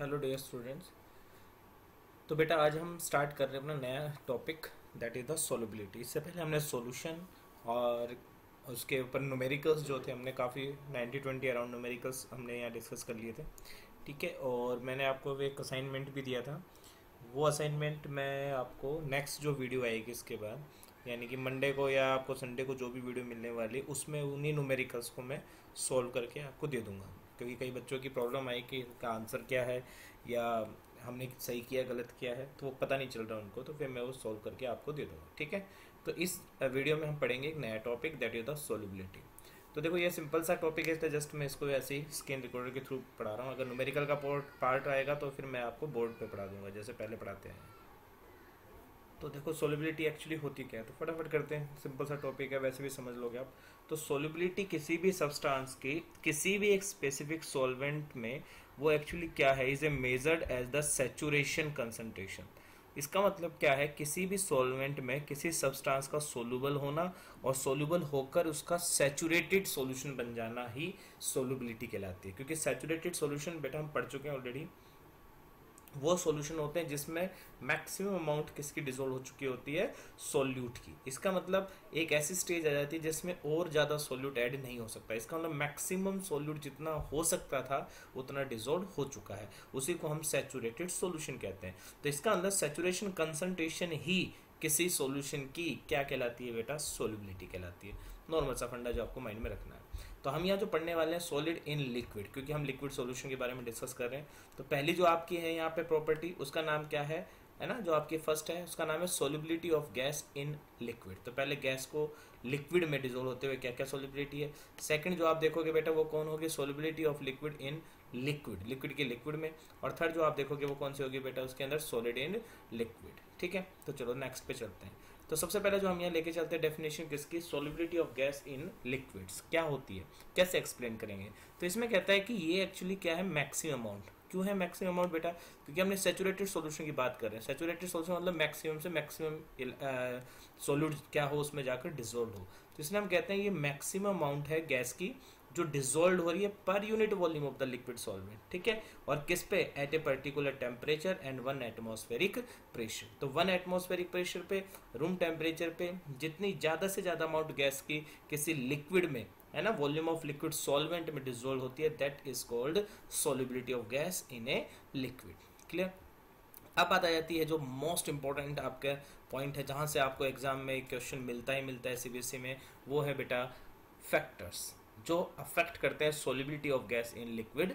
Hello dear students. तो बेटा आज हम स्टार्ट कर रहे हैं अपना नया topic that is the solubility. इससे पहले हमने सॉल्यूशन और उसके ऊपर न्यूमेरिकल्स जो थे हमने काफ़ी 90-20 अराउंड न्यूमेरिकल्स हमने यहाँ डिस्कस कर लिए थे। ठीक है, और मैंने आपको एक असाइनमेंट भी दिया था। वो असाइनमेंट मैं आपको नेक्स्ट जो वीडियो आएगी इसके बाद, यानी कि मंडे को या आपको संडे को जो भी वीडियो मिलने वाली, उसमें उन्हीं न्यूमेरिकल्स को मैं सॉल्व करके आपको दे दूंगा। क्योंकि कई बच्चों की प्रॉब्लम आई कि इसका आंसर क्या है या हमने सही किया गलत किया है, तो वो पता नहीं चल रहा उनको, तो फिर मैं वो सॉल्व करके आपको दे दूंगा। ठीक है, तो इस वीडियो में हम पढ़ेंगे एक नया topic that is the solubility. तो देखो ये सिंपल सा टॉपिक है, तो जस्ट मैं इसको ऐसे ही स्क्रीन रिकॉर्डर के थ्रू पढ़ा रहा हूँ। अगर न्यूमेरिकल का पार्ट आएगा तो फिर मैं आपको बोर्ड पे पढ़ा दूंगा जैसे पहले पढ़ाते हैं। तो देखो सोल्युबिलिटी एक्चुअली होती क्या है, तो फटाफट करते हैं। सिंपल सा टॉपिक है, वैसे भी समझ लोगे आप। तो सोल्युबिलिटी किसी भी सब्सटेंस की किसी भी एक स्पेसिफिक सॉल्वेंट में वो एक्चुअली क्या है, is a measured as the saturation concentration. इसका मतलब क्या है, किसी भी सॉल्वेंट में किसी सब्सटेंस का सोल्यूबल होना और सोल्यूबल होकर उसका सैचुरेटेड सॉल्यूशन बन जाना ही सोल्युबिलिटी कहलाती है। क्योंकि सैचुरेटेड सॉल्यूशन बेटा हम पढ़ चुके हैं ऑलरेडी, वो सॉल्यूशन होते हैं जिसमें मैक्सिमम अमाउंट किसकी डिसॉल्व हो चुकी होती है, सोल्यूट की। इसका मतलब एक ऐसी स्टेज आ जाती है जिसमें और ज़्यादा सोल्यूट ऐड नहीं हो सकता। इसका मतलब मैक्सिमम सोल्यूट जितना हो सकता था उतना डिसॉल्व हो चुका है, उसी को हम सैचुरेटेड सॉल्यूशन कहते हैं। तो इसका अंदर सैचुरेशन कंसंट्रेशन ही किसी सॉल्यूशन की क्या कहलाती है बेटा, सोल्युबिलिटी कहलाती है। नॉर्मल सा फंडा जो आपको माइंड में रखना है। तो हम यहाँ जो पढ़ने वाले हैं सॉलिड इन लिक्विड, क्योंकि हम लिक्विड सॉल्यूशन के बारे में डिस्कस कर रहे हैं। तो पहली जो आपकी है यहाँ पे प्रॉपर्टी, उसका नाम क्या है ना, जो आपकी फर्स्ट है उसका नाम है solubility of gas in liquid. तो पहले गैस को लिक्विड में डिसॉल्व होते हुए क्या क्या सोल्युबिलिटी है। सेकंड जो आप देखोगे बेटा वो कौन होगी, solubility of liquid in liquid, liquid के लिक्विड में। और थर्ड जो आप देखोगे वो कौन सी होगी बेटा, उसके अंदर सॉलिड इन लिक्विड। ठीक है, तो चलो नेक्स्ट पे चलते हैं। तो सबसे पहले जो हम यहाँ लेके चलते हैं डेफिनेशन किसकी, solubility of gas in liquids क्या होती है, कैसे एक्सप्लेन करेंगे। तो इसमें कहता है कि ये एक्चुअली क्या है, मैक्सिमम अमाउंट। क्यों है मैक्सिमम अमाउंट बेटा, क्योंकि हमने सैचुरेटेड सॉल्यूशन की बात कर रहे हैं। सैचुरेटेड सॉल्यूशन मतलब मैक्सिमम से मैक्सिमम सॉल्यूट क्या हो उसमें जाकर डिसॉल्व हो। तो इसलिए हम कहते हैं ये मैक्सिमम अमाउंट है गैस की जो डिसॉल्व हो रही है पर unit volume of the liquid solvent. ठीक है, और किस पे, at a particular temperature and 1 atmospheric pressure. तो 1 एटमॉस्फेरिक प्रेशर पे, रूम टेम्परेचर पे जितनी ज़्यादा से ज़्यादा अमाउंट गैस की किसी लिक्विड में है ना, वॉल्यूम ऑफ लिक्विड सॉल्वेंट में डिसॉल्व होती है, that is called solubility of gas in a liquid. Clear. अब बात आ जाती है जो मोस्ट इंपॉर्टेंट आपका पॉइंट है, जहां से आपको एग्जाम में क्वेश्चन मिलता ही मिलता है सीबीएसई में, वो है बेटा फैक्टर्स जो अफेक्ट करते हैं solubility of gas in liquid,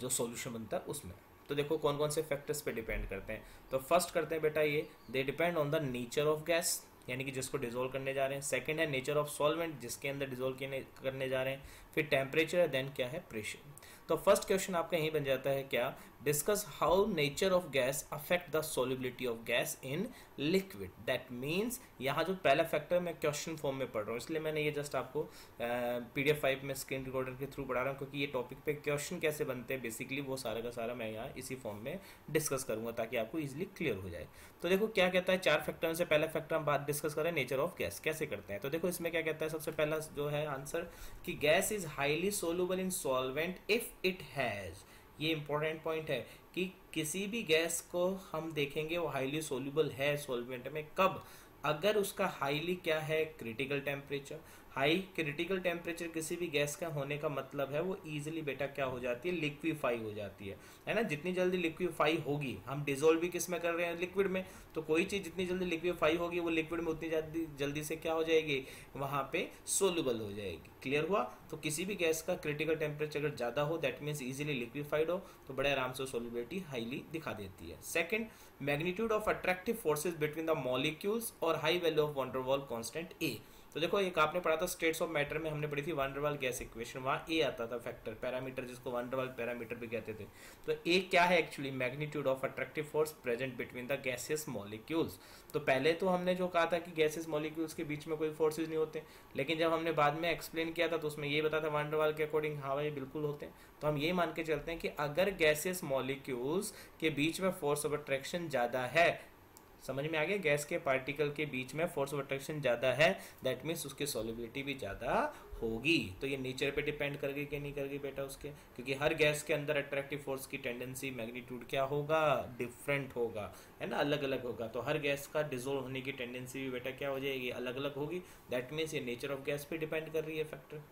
जो सॉल्यूशन बनता है उसमें। तो देखो कौन कौन से फैक्टर्स पे डिपेंड करते हैं। तो फर्स्ट करते हैं बेटा ये, they depend on the nature of gas, यानी कि जिसको डिसॉल्व करने जा रहे हैं। सेकंड है नेचर ऑफ सॉल्वेंट, जिसके अंदर डिसॉल्व करने जा रहे हैं। फिर टेम्परेचर है, देन क्या है, प्रेशर। तो फर्स्ट क्वेश्चन आपका यही बन जाता है क्या, discuss how nature of gas affect the solubility of gas in liquid. That means यहाँ जो पहला फैक्टर मैं क्वेश्चन फॉर्म में पढ़ रहा हूँ, इसलिए मैंने ये जस्ट आपको PDF 5 में स्क्रीन रिकॉर्डर के थ्रू पढ़ा रहा हूँ, क्योंकि ये टॉपिक पे क्वेश्चन कैसे बनते हैं बेसिकली वो सारा का सारा मैं यहाँ इसी फॉर्म में डिस्कस करूंगा ताकि आपको इजिली क्लियर हो जाए। तो देखो क्या कहता है, 4 फैक्टर में से पहला फैक्टर हम बात डिस्कस करें नेचर ऑफ गैस कैसे करते हैं। तो देखो इसमें क्या कहता है, सबसे पहला जो है आंसर कि gas is highly soluble in solvent if it has, ये इंपॉर्टेंट पॉइंट है कि किसी भी गैस को हम देखेंगे वो हाईली सोल्यूबल है सॉल्वेंट में, कब, अगर उसका हाईली क्या है, critical temperature. High critical temperature किसी भी गैस का होने का मतलब है वो इजीली बेटा क्या हो जाती है, लिक्विफाई हो जाती है ना। जितनी जल्दी लिक्विफाई होगी, हम डिसॉल्व भी किस में कर रहे हैं, लिक्विड में, तो कोई चीज जितनी जल्दी लिक्विफाई होगी वो लिक्विड में उतनी जल्दी से क्या हो जाएगी, वहां पे सोल्यूबल हो जाएगी। क्लियर हुआ। तो किसी भी गैस का क्रिटिकल टेम्परेचर अगर ज्यादा हो, दैट मीन्स इजीली लिक्विफाइड हो, तो बड़े आराम से सोल्युबिलिटी हाईली दिखा देती है। Second, magnitude of attractive forces between the molecules और high value of Van der Waals constant a. तो देखो एक आपने पढ़ा था स्टेट्स ऑफ मैटर में, हमने पढ़ी थी van der Waals gas equation, वहां ए आता था फैक्टर, पैरामीटर, जिसको वैन डर वाल्स पैरामीटर भी कहते थे। तो ए क्या है actually, magnitude of attractive force present between the gaseous molecules. तो पहले तो हमने जो कहा था कि गैसियस मॉलिक्यूल्स के बीच में कोई फोर्सेज नहीं होते, लेकिन जब हमने बाद में एक्सप्लेन किया था तो उसमें ये बताया था वैन डर वाल्स के अकॉर्डिंग हाँ भाई बिल्कुल होते हैं। तो हम ये मान के चलते हैं कि अगर गैसियस मॉलिक्यूल्स के बीच में फोर्स ऑफ अट्रैक्शन ज्यादा है, समझ में आ गया, गैस के पार्टिकल के बीच में फोर्स ऑफ अट्रैक्शन ज़्यादा है, दैट मीन्स उसकी सॉल्युबिलिटी भी ज़्यादा होगी। तो ये नेचर पे डिपेंड करेगी कि नहीं करेगी बेटा उसके, क्योंकि हर गैस के अंदर अट्रैक्टिव फोर्स की टेंडेंसी मैग्नीट्यूड क्या होगा, डिफरेंट होगा, है ना, अलग अलग होगा। तो हर गैस का डिजोल्व होने की टेंडेंसी भी बेटा क्या हो जाएगी, अलग अलग होगी। दैट मीन्स ये नेचर ऑफ गैस पे डिपेंड कर रही है factor.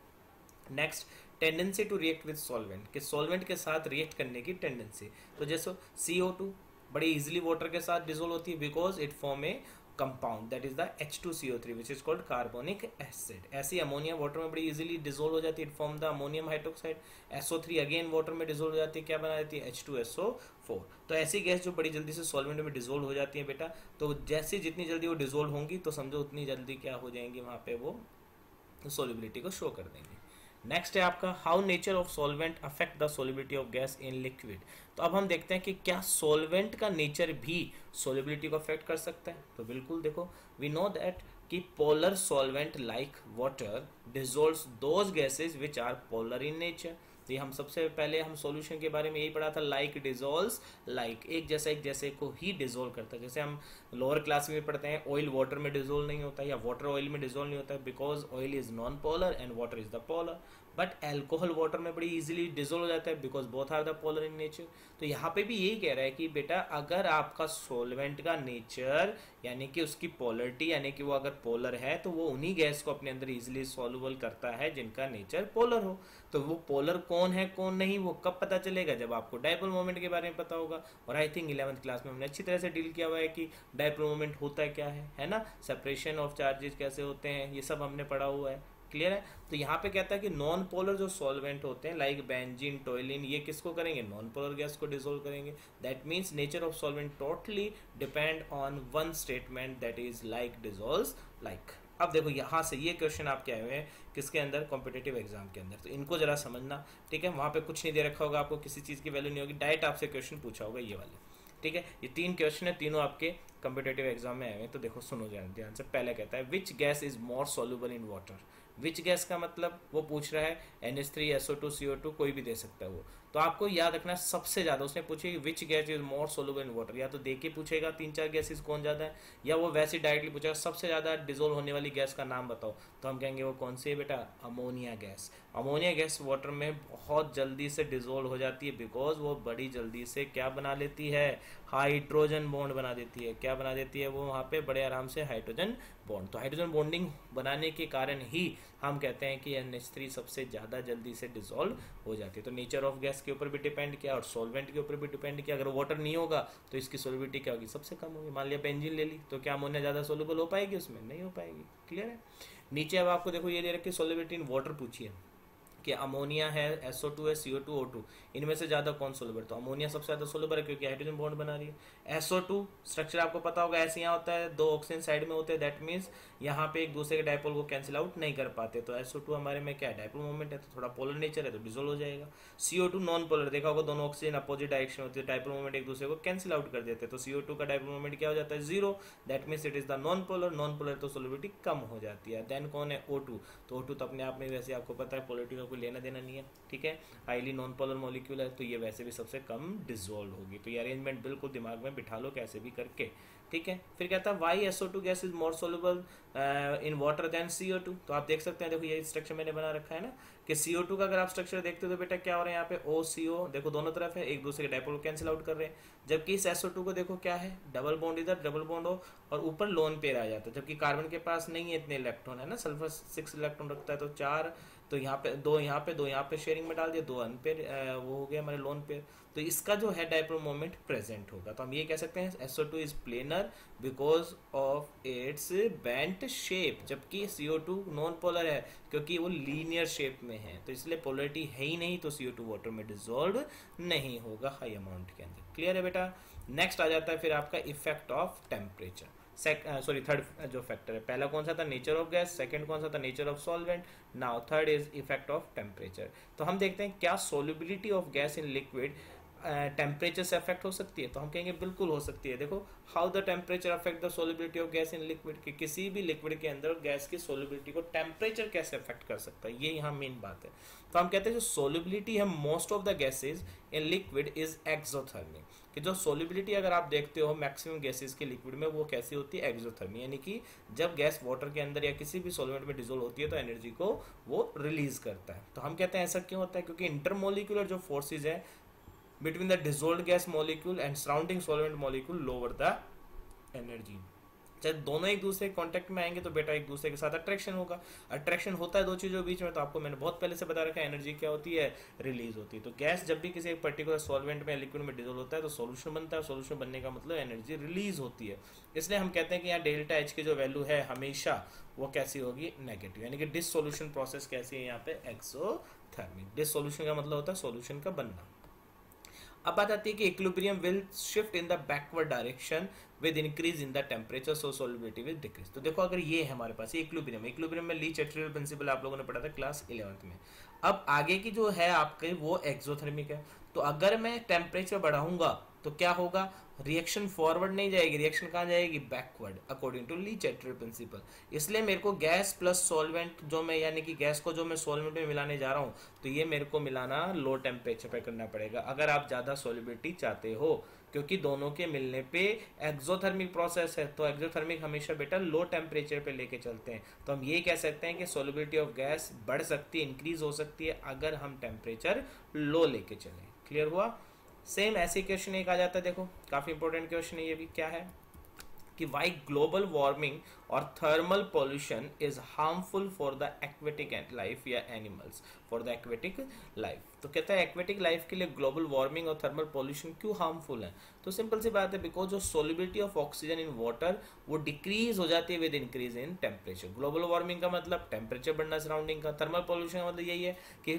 Next, tendency to react with solvent, कि सॉल्वेंट के साथ रिएक्ट करने की टेंडेंसी। तो जैसे CO2 बड़ी इजीली वाटर के साथ डिजोल्व होती है because it form A compound that is the H2CO3 which is called carbonic acid. ऐसी अमोनिया वाटर में बड़ी इजीली डिजोल्व हो जाती है, it form the ammonium hydroxide. SO3 again water में डिजोल्व हो जाती है, क्या बना देती है, H2SO4। तो ऐसी गैस जो बड़ी जल्दी से सॉल्वेंट में डिजोल्व हो जाती है बेटा, तो जैसे जितनी जल्दी वो डिजोल्व होंगी तो समझो उतनी जल्दी क्या हो जाएंगी, वहाँ पे वो सोलिबिलिटी को शो कर देंगे। नेक्स्ट है आपका how nature of solvent affect the solubility of gas in liquid. तो अब हम देखते हैं कि क्या सॉल्वेंट का नेचर भी सोलिबिलिटी को अफेक्ट कर सकता है। तो बिल्कुल देखो, वी नो दैट कि polar solvent like water dissolves those gases which are polar in nature. तो ये हम सबसे पहले हम सॉल्यूशन के बारे में यही पढ़ा था, लाइक डिजोल्व्स लाइक, एक जैसे को ही डिजोल्व करता है। जैसे हम लोअर क्लास में पढ़ते हैं ऑयल वाटर में डिजोल्व नहीं होता या वाटर ऑयल में डिजोल्व नहीं होता, because oil is non polar and water is the polar. But alcohol water में बड़ी इजीली डिजोल्व हो जाता है because both are the polar in nature. तो यहाँ पे भी यही कह रहा है कि बेटा अगर आपका सॉल्वेंट का नेचर यानी कि उसकी पोलरिटी यानी कि वो अगर पोलर है तो वो उन्हीं गैस को अपने अंदर इजीली सॉल्युबल करता है जिनका नेचर पोलर हो। तो वो पोलर कौन है कौन नहीं वो कब पता चलेगा, जब आपको डायपोल मोमेंट के बारे में पता होगा। और आई थिंक 11th क्लास में हमने अच्छी तरह से डील किया हुआ है कि डायपोल मोमेंट होता है क्या है ना, सेपरेशन ऑफ चार्जेस कैसे होते हैं, ये सब हमने पढ़ा हुआ है, क्लियर है। तो यहाँ पे कहता है कि नॉन पोलर जो सॉल्वेंट होते हैं लाइक बेंजीन टोइलिन, ये किसको करेंगे, नॉन पोलर गैस को डिसोल्व करेंगे। That means nature of solvent totally depend on one statement that is like dissolves like. अब देखो यहाँ से ये क्वेश्चन आपके आए हुए हैं किसके अंदर, कॉम्पिटेटिव एग्जाम के अंदर, तो इनको जरा समझना, ठीक है। वहाँ पे कुछ नहीं दे रखा होगा आपको, किसी चीज़ की वैल्यू नहीं होगी, डायरेक्ट आपसे क्वेश्चन पूछा होगा ये वाले, ठीक है। ये 3 क्वेश्चन है, तीनों आपके कॉम्पिटेटिव एग्जाम में आए हुए हैं। तो देखो सुनो ध्यान से, पहले कहता है which gas is more soluble in water. Which gas का मतलब वो पूछ रहा है NH3 SO2 CO2 कोई भी दे सकता है वो। तो आपको याद रखना सबसे ज्यादा उसने पूछे which gas is more soluble in water, या तो देख के पूछेगा 3-4 गैसेस कौन ज्यादा है, या वो वैसे डायरेक्टली पूछेगा सबसे ज्यादा डिजोल्व होने वाली गैस का नाम बताओ। तो हम कहेंगे वो कौन सी है बेटा, ammonia gas. Ammonia gas water में बहुत जल्दी से डिजोल्व हो जाती है बिकॉज वो बड़ी जल्दी से क्या बना लेती है, हाइड्रोजन बॉन्ड बना देती है। क्या बना देती है वो, वहाँ पे बड़े आराम से हाइड्रोजन बॉन्ड। तो हाइड्रोजन बॉन्डिंग बनाने के कारण ही हम कहते हैं कि NH3 सबसे ज़्यादा जल्दी से डिसॉल्व हो जाती है। तो नेचर ऑफ गैस के ऊपर भी डिपेंड किया और सॉल्वेंट के ऊपर भी डिपेंड किया। अगर वाटर नहीं होगा तो इसकी सोलिबिलिटी क्या होगी, सबसे कम होगी। मान लिया बेंजीन ले ली तो क्या अमोनिया ज़्यादा सोल्यूबल हो पाएगी उसमें, नहीं हो पाएगी, क्लियर है। नीचे अब आपको देखो ये दे रखी सोलिबिलिटी इन वाटर पूछी है कि अमोनिया है, SO2 है, CO2 O2, इनमें से ज़्यादा कौन सोल्यूबल। तो अमोनिया सबसे ज़्यादा सोल्यूबल है क्योंकि हाइड्रोजन बॉन्ड बना रही है। SO2 स्ट्रक्चर आपको पता होगा ऐसे यहाँ होता है, 2 ऑक्सीजन साइड में होते हैं, दैट मीन्स यहाँ पे एक दूसरे के डायपोल को कैंसिल आउट नहीं कर पाते। तो SO2 हमारे में क्या है, डायपोल मोमेंट है, तो थोड़ा पोलर नेचर है तो डिसॉल्व हो जाएगा। CO2 नॉन पोलर, देखा होगा दोनों ऑक्सीजन अपोजिट डायरेक्शन होती है, डायपोल मोमेंट एक दूसरे को कैंसिल आउट कर देते हैं। तो CO2 का डायपोल मोमेंट क्या हो जाता है, 0, that means it is the non polar. Non polar तो सोलिबिलिटी कम हो जाती है। देन कौन है, O2। तो O2 तो अपने आप में वैसे आपको पता है पोलरिटी का कोई लेना देना नहीं है, ठीक है, हाईली नॉन पोलर मॉलिक्यूल है, तो ये वैसे भी सबसे कम डिसॉल्व होगी। तो ये अरेंजमेंट बिल्कुल दिमाग में बिठा लो कैसे भी करके, ठीक है। फिर कहता है why SO2 gas is more soluble in water than CO2। तो आप देख सकते हैं, देखो ये स्ट्रक्चर मैंने बना रखा है ना कि CO2 का अगर आप स्ट्रक्चर देखते हो तो बेटा क्या हो रहा है यहाँ पे OCO, देखो दोनों तरफ है, एक दूसरे के डायपोल को कैंसिल आउट कर रहे हैं। जबकि इस SO2 को देखो क्या है, डबल बॉन्ड इधर डबल बॉन्ड हो और ऊपर लोन पेयर आ जाता है, जबकि कार्बन के पास नहीं है इतने इलेक्ट्रॉन, है ना, सल्फर 6 इलेक्ट्रॉन रखता है, तो 4, तो यहाँ पे 2 यहाँ पे 2 यहाँ पे शेयरिंग में डाल दिया, 2 अनपेयर वो हो गया हमारे लोन पेयर। तो इसका जो है डायपोल मोमेंट प्रेजेंट होगा। तो हम ये कह सकते हैं SO2 is planar because of its bent shape, जबकि CO2 नॉन पोलर है क्योंकि वो लीनियर शेप में है, तो इसलिए पोलरिटी है ही नहीं, तो CO2 वाटर में डिसॉल्व नहीं होगा हाई अमाउंट के अंदर, क्लियर है बेटा। नेक्स्ट आ जाता है फिर आपका इफेक्ट ऑफ टेम्परेचर। थर्ड जो फैक्टर है, पहला कौन सा था, नेचर ऑफ गैस, सेकंड कौन सा था, nature of solvent, now third is effect of temperature. तो हम देखते हैं क्या solubility of gas in liquid temperature से अफेक्ट हो सकती है? तो हम कहेंगे बिल्कुल हो सकती है। देखो, how the temperature affect the solubility of gas in liquid, कि किसी भी लिक्विड के अंदर गैस की सोलिबिलिटी को टेम्परेचर कैसे अफेक्ट कर सकता है, ये यहाँ मेन बात है। तो हम कहते हैं जो सोलिबिलिटी है most of the gases in liquid is exothermic, कि जो सोलिबिलिटी अगर आप देखते हो मैक्सिमम गैसेज के लिक्विड में वो कैसी होती है, एक्सोथर्मी, यानी कि जब गैस वाटर के अंदर या किसी भी सॉल्वेंट में डिजोल्व होती है तो एनर्जी को वो रिलीज करता है। तो हम कहते हैं ऐसा क्यों होता है, क्योंकि इंटरमोलिकुलर जो फोर्सेज है between the dissolved gas molecule and surrounding solvent molecule lower the energy। जब दोनों एक दूसरे के कांटेक्ट में आएंगे तो बेटा एक दूसरे के साथ अट्रैक्शन होगा। अट्रैक्शन होता है दो चीज़ों के बीच में, तो आपको मैंने बहुत पहले से बता रखा है एनर्जी क्या होती है, रिलीज होती है। तो गैस जब भी किसी एक पर्टिकुलर सॉल्वेंट में लिक्विड में डिजोल्व होता है तो सॉल्यूशन बनता है, सॉल्यूशन बनने का मतलब एनर्जी रिलीज होती है। इसलिए हम कहते हैं कि यहाँ डेल्टा एच की जो वैल्यू है हमेशा वो कैसी होगी, नेगेटिव, यानी कि डिसोल्यूशन प्रोसेस कैसी है यहाँ पे, एक्सोथर्मिक। डिसोल्यूशन का मतलब होता है सॉल्यूशन का बनना। अब बात आती है कि equilibrium will shift in the backward direction with increase in the temperature, so solubility will decrease. तो देखो अगर ये है हमारे पास इक्विलिब्रियम, इक्विलिब्रियम में ली-चैटरल प्रिंसिपल आप लोगों ने पढ़ा था क्लास 11th में। अब आगे की जो है आपके वो एक्सोथर्मिक है। तो अगर मैं टेम्परेचर बढ़ाऊंगा तो क्या होगा, रिएक्शन फॉरवर्ड नहीं जाएगी, रिएक्शन कहाँ जाएगी, बैकवर्ड, अकॉर्डिंग टू ली-चैटरल प्रिंसिपल। इसलिए मेरे को गैस प्लस सॉल्वेंट जो मैं, यानी कि गैस को जो मैं सॉल्वेंट में मिलाने जा रहा हूँ तो ये मेरे को मिलाना लो टेम्परेचर पे करना पड़ेगा अगर आप ज़्यादा सॉल्युबिलिटी चाहते हो, क्योंकि दोनों के मिलने पे एक्सोथर्मिक प्रोसेस है। तो एक्सोथर्मिक हमेशा बेटा लो टेम्परेचर पे लेके चलते हैं। तो हम ये कह सकते हैं कि सॉल्युबिलिटी ऑफ गैस बढ़ सकती है, इंक्रीज हो सकती है अगर हम टेम्परेचर लो लेके चलें। क्लियर हुआ? सेम ऐसे क्वेश्चन एक आ जाता है, देखो काफ़ी इंपॉर्टेंट क्वेश्चन है ये भी, क्या है कि वाई ग्लोबल वार्मिंग और thermal pollution is harmful for the aquatic life या animals, for the aquatic life. तो कहता है एक्वेटिक लाइफ के लिए ग्लोबल वार्मिंग और थर्मल पॉल्यूशन क्यों हार्मफुल है? तो सिंपल सी बात है, बिकॉज जो solubility of oxygen in water वो डिक्रीज हो जाती है with increase in temperature. Global warming का मतलब टेम्परेचर बढ़ना सराउंडिंग का, थर्मल पॉल्यूशन का मतलब यही है कि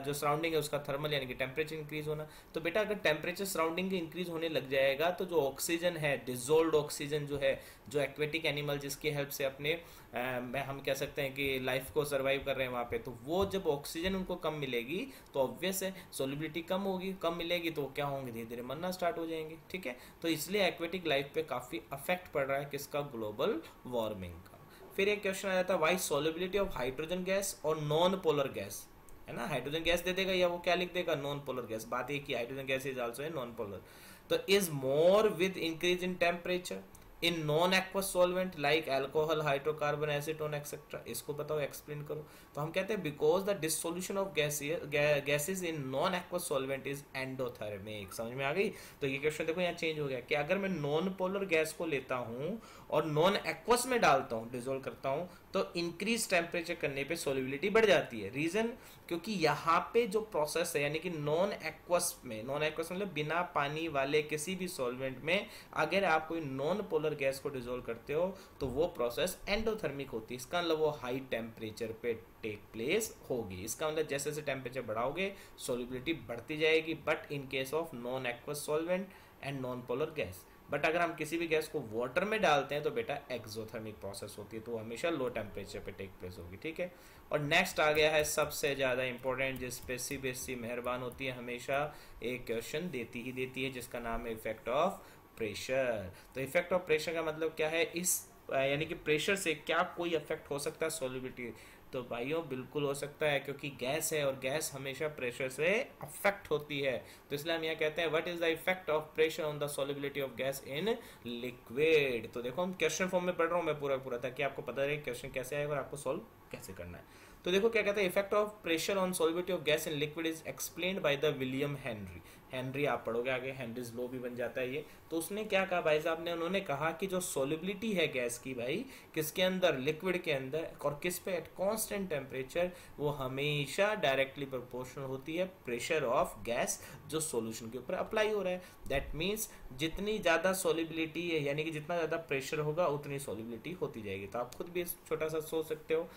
जो सराउंडिंग है उसका थर्मल यानी कि टेम्परेचर इंक्रीज होना। तो बेटा अगर टेम्परेचर सराउंडिंग के इंक्रीज होने लग जाएगा तो जो ऑक्सीजन है, डिजोल्व्ड ऑक्सीजन जो है, जो एक्वेटिक एनिमल जिसकी हेल्प से अपने हम कह सकते हैं कि लाइफ को सर्वाइव कर रहे हैं वहाँ पे, तो वो जब ऑक्सीजन उनको कम मिलेगी तो ऑब्वियस है सोलिबिलिटी कम होगी, कम मिलेगी तो क्या होंगे, धीरे धीरे मरना स्टार्ट हो जाएंगे। ठीक है, तो इसलिए एक्वेटिक लाइफ पे काफ़ी अफेक्ट पड़ रहा है किसका, ग्लोबल वार्मिंग का। फिर एक क्वेश्चन आ जाता है why solubility of hydrogen gas और नॉन पोलर गैस, है ना, हाइड्रोजन गैस दे देगा या वो क्या लिख देगा, नॉन पोलर गैस। बात एक ही, hydrogen gas is also a non polar. तो is more with increase in temperature in non aqueous solvent like alcohol, hydrocarbon, acetone etcetera. इसको बताओ, एक्सप्लेन करो। तो हम कहते हैं because the dissolution of gases in non aqueous solvent is endothermic. समझ में आ गई? तो ये क्वेश्चन देखो यहाँ चेंज हो गया कि अगर मैं नॉन पोलर गैस को लेता हूँ और नॉन एक्वस में डालता हूँ, डिजोल्व करता हूँ, तो इंक्रीज टेम्परेचर करने पे सोलिबिलिटी बढ़ जाती है। रीजन, क्योंकि यहाँ पे जो प्रोसेस है यानी कि नॉन एक्वस में, नॉन एक्वस मतलब बिना पानी वाले किसी भी सॉल्वेंट में अगर आप कोई नॉन पोलर गैस को डिजोल्व करते हो तो वो प्रोसेस एंडोथर्मिक होती है। इसका मतलब वो हाई टेम्परेचर पे टेक प्लेस होगी। इसका मतलब जैसे जैसे टेम्परेचर बढ़ाओगे सोलिबिलिटी बढ़ती जाएगी, but in case of non aqueous solvent and non polar gas. But अगर हम किसी भी गैस को वाटर में डालते हैं तो बेटा एक्सोथर्मिक प्रोसेस होती है, तो हमेशा लो टेम्परेचर पे टेक प्लेस होगी। ठीक है, और नेक्स्ट आ गया है सबसे ज़्यादा इंपॉर्टेंट, जिस पे सीबीएसई मेहरबान होती है, हमेशा एक क्वेश्चन देती ही देती है, जिसका नाम है इफेक्ट ऑफ प्रेशर। तो इफेक्ट ऑफ प्रेशर का मतलब क्या है, इस यानी कि प्रेशर से क्या कोई इफेक्ट हो सकता है सॉल्युबिलिटी? तो भाइयों बिल्कुल हो सकता है, क्योंकि गैस है और गैस हमेशा प्रेशर से अफेक्ट होती है। तो इसलिए हम यहाँ कहते हैं what is the effect of pressure on the solubility of gas in liquid. तो देखो हम क्वेश्चन फॉर्म में पढ़ रहा हूँ मैं पूरा पूरा, ताकि आपको पता रहे क्वेश्चन कैसे आएगा और आपको सॉल्व कैसे करना है। तो देखो क्या कहते हैं, effect of pressure on solubility of gas in liquid is explained by the William Henry. Henry आप पढ़ोगे आगे, हेनरीज लॉ भी बन जाता है ये। तो उसने क्या कहा भाई साहब ने, उन्होंने कहा कि जो सॉल्युबिलिटी है गैस की भाई, किसके अंदर, लिक्विड के अंदर, और किस पे, एट कांस्टेंट टेम्परेचर, वो हमेशा डायरेक्टली प्रोपोर्शनल होती है प्रेशर ऑफ गैस जो सॉल्यूशन के ऊपर अप्लाई हो रहा है। दैट मीन्स जितनी ज़्यादा सॉल्युबिलिटी है यानी कि जितना ज़्यादा प्रेशर होगा उतनी सॉल्युबिलिटी होती जाएगी। तो आप खुद भी छोटा सा सोच सकते हो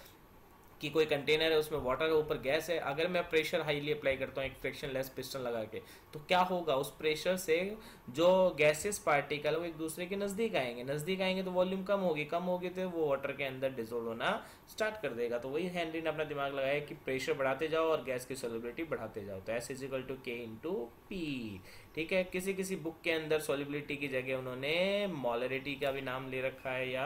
कि कोई कंटेनर है, उसमें वाटर है, ऊपर गैस है, अगर मैं प्रेशर हाईली अप्लाई करता हूँ एक फ्रिक्शन लेस पिस्टन लगा के, तो क्या होगा, उस प्रेशर से जो गैसेस पार्टिकल वो एक दूसरे के नज़दीक आएंगे, नज़दीक आएंगे तो वॉल्यूम कम होगी तो वो वाटर के अंदर डिसोल्व होना स्टार्ट कर देगा। तो वही हेनरी ने अपना दिमाग लगाया कि प्रेशर बढ़ाते जाओ और गैस की सॉल्युबिलिटी बढ़ाते जाओ। तो एस इज इक्वल टू के इंटू पी, ठीक है। किसी किसी बुक के अंदर सॉलिबिलिटी की जगह उन्होंने मोलरिटी का भी नाम ले रखा है या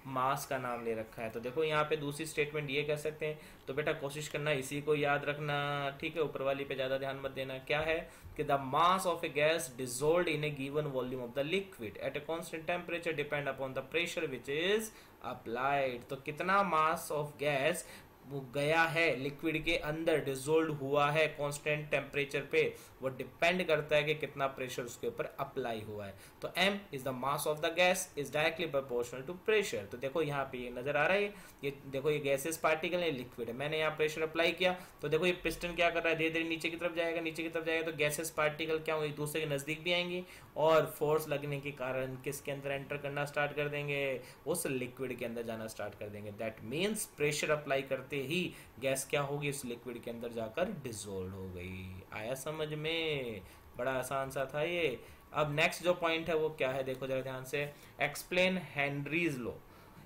मास का नाम ले रखा है। तो देखो यहाँ पे दूसरी स्टेटमेंट ये कह सकते हैं। तो बेटा कोशिश करना इसी को याद रखना, ठीक है, ऊपर वाली पे ज़्यादा ध्यान मत देना। क्या है कि the mass of A gas dissolve in A given volume of the liquid at a constant temperature depend upon the pressure which is applied. तो कितना मास ऑफ गैस वो गया है लिक्विड के अंदर, डिजोल्व हुआ है कांस्टेंट टेम्परेचर पे, वो डिपेंड करता है कि कितना प्रेशर उसके ऊपर अप्लाई हुआ है। तो m is the mass of the gas is directly proportional to pressure. तो देखो यहाँ पे ये नजर आ रहा है, ये देखो ये गैसेस पार्टिकल है, लिक्विड है, मैंने यहाँ प्रेशर अप्लाई किया तो देखो ये पिस्टन क्या कर रहा है, धीरे धीरे नीचे की तरफ जाएगा, नीचे की तरफ जाएगा तो गैसेस पार्टिकल क्या होंगे, एक दूसरे के नजदीक भी आएंगे और फोर्स लगने के कारण किसके अंदर एंटर करना स्टार्ट कर देंगे, उस लिक्विड के अंदर जाना स्टार्ट कर देंगे। दैट मीन्स प्रेशर अप्लाई करते ही गैस क्या होगी, इस लिक्विड के अंदर जाकर डिसोल्व हो गई। आया समझ में? बड़ा आसान सा था ये। अब नेक्स्ट जो पॉइंट है वो क्या है, देखो जरा ध्यान से। Explain Henry's law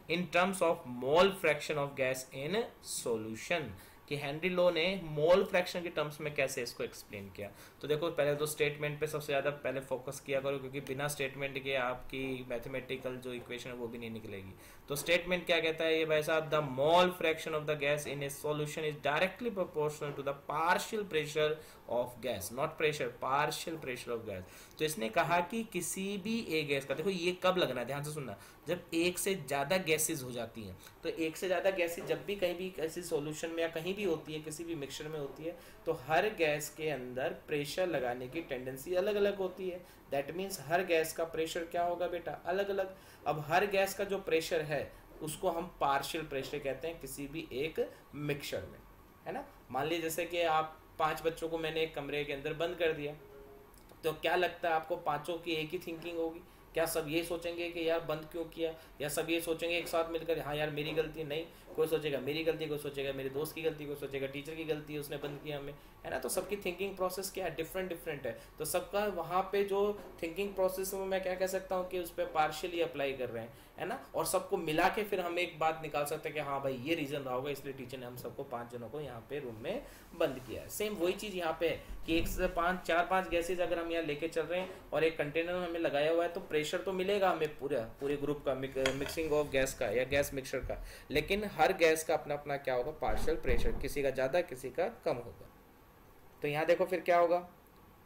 in terms of mole fraction of gas in solution. कि हेनरी लॉ ने मोल फ्रैक्शन के टर्म्स में कैसे इसको एक्सप्लेन किया। तो देखो पहले तो स्टेटमेंट पे सबसे ज़्यादा पहले फोकस किया करो, क्योंकि बिना स्टेटमेंट के आपकी मैथमेटिकल जो इक्वेशन है वो भी नहीं निकलेगी। तो स्टेटमेंट क्या कहता है ये भाई साहब, the mole fraction of the gas in a solution is directly proportional to the partial pressure of gas, not pressure, partial pressure of gas. तो इसने कहा कि किसी भी एक गैस का, देखो ये कब लगना है, ध्यान से सुनना, जब एक से ज़्यादा गैसेज हो जाती हैं। तो एक से ज़्यादा गैसेज जब भी कहीं भी ऐसी सॉल्यूशन में या कहीं भी होती है, किसी भी मिक्सचर में होती है, तो हर गैस के अंदर प्रेशर लगाने की टेंडेंसी अलग अलग होती है। दैट मीन्स हर गैस का प्रेशर क्या होगा बेटा, अलग अलग। अब हर गैस का जो प्रेशर है उसको हम पार्शियल प्रेशर कहते हैं किसी भी एक मिक्सचर में, है ना। मान लीजिए जैसे कि आप 5 बच्चों को मैंने एक कमरे के अंदर बंद कर दिया, तो क्या लगता है आपको पांचों की एक ही थिंकिंग होगी? क्या सब ये सोचेंगे कि यार बंद क्यों किया, या सब ये सोचेंगे एक साथ मिलकर हाँ यार मेरी गलती? नहीं, कोई सोचेगा मेरी गलती, कोई सोचेगा मेरे दोस्त की गलती, कोई सोचेगा टीचर की गलती है उसने बंद किया हमें, है ना। तो सबकी थिंकिंग प्रोसेस क्या है, डिफरेंट डिफरेंट है। तो सबका वहाँ पे जो थिंकिंग प्रोसेस में मैं क्या कह सकता हूँ कि उस पर पार्शियली अप्लाई कर रहे हैं, है ना। और सबको मिला के फिर हम एक बात निकाल सकते हैं कि हाँ भाई ये रीजन रहा होगा इसलिए टीचर ने हम सबको 5 जनों को यहाँ पे रूम में बंद किया है। सेम वही चीज़ यहाँ पे है कि 1 से 5 4-5 गैसेज अगर हम यहाँ लेके चल रहे हैं और एक कंटेनर में हमें लगाया हुआ है, तो प्रेशर तो मिलेगा हमें पूरे ग्रुप का, मिक्सिंग ऑफ गैस का या गैस मिक्सचर का, लेकिन हर गैस का अपना अपना क्या होगा, पार्शियल प्रेशर, किसी का ज़्यादा किसी का कम होगा। तो यहाँ देखो फिर क्या होगा,